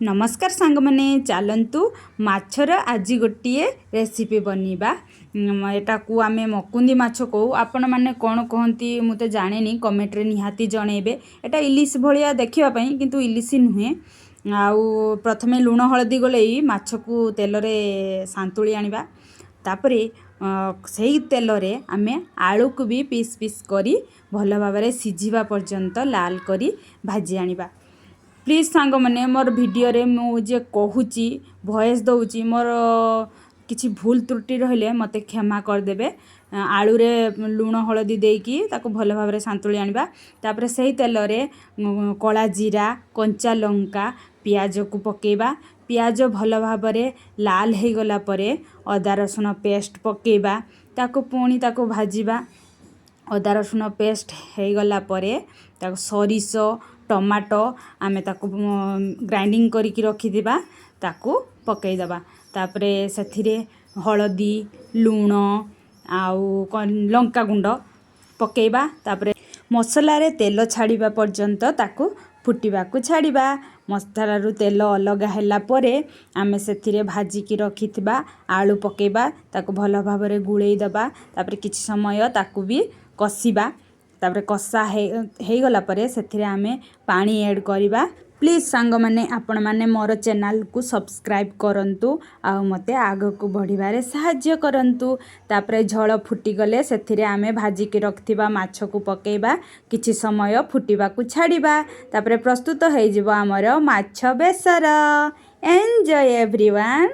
नमस्कार सांग मैंने चलतु माछर आज गोटे रेसिपी बनवा एटा को आम मकुंदी माछ कहू आपण मैंने कौन कहती मुझे जाने कमेंट रे निहाती जनइबे। एटा इलिश भाया देखापी किंतु इलिश नुहे। आउ प्रथमे लुण हलदी गलई माछ को तेल रे सांतुली आनिबा तापरे से तेल रे आमे आलू को भी पीस पीस करी भल भाव सिझिबा पर्यंत लाल करी भाजी आनिबा। प्लीज सांग मैंने मोर वीडियो रे मुझे कहूची वॉइस दौची मोर किसी भूल त्रुटि रहिले मते क्षमा करदेवे। आलू रे लुण हलदी देकी ताको भल भाव सांतुली आनिबा तापरे सही तेल रे कला जीरा कंचा लंका पियाज को पकेबा। पियाज भल भाव लाल हो गला परे अदा रसुण पेस्ट पकेबा ताको पुणी ताको भाजीबा। अदा रसुण पेस्ट हो गला परे ताको सरिष टमाटो आमे ताको ग्राइंडिंग करिकी रखिदिबा ताको पकेइदबा। तापरे सेथिरे हलदी लुण आउ लंका गुंड पकेइबा। तापरे मसला रे तेल छाड़िबा पर्यंत ताको फुटिबा को छाड़िबा। मसला रु तेल अलग हैला परे आमे सेथिरे भाजिकी रखिथिबा आलू पकेइबा ताको भल भाव रे गुळेई दबा। तापरे किछि समय ताको भी कसिबा। तापरे कषा हो गला परे सेथिरे आमे पानी ऐड करिबा। प्लीज सांग माने आपण माने मोर चैनल को सब्सक्राइब करंतु आ मते आगो को बढ़िबारे सहाय्य करंतु। तापरे झळ फुटी गले सेथिरे आमे भाजी के रखथिबा माछ को पकेइबा किछि समय फुटिबा को छाड़िबा। तापरे प्रस्तुत हो जिवो हमर माछ बेसर। Enjoy everyone.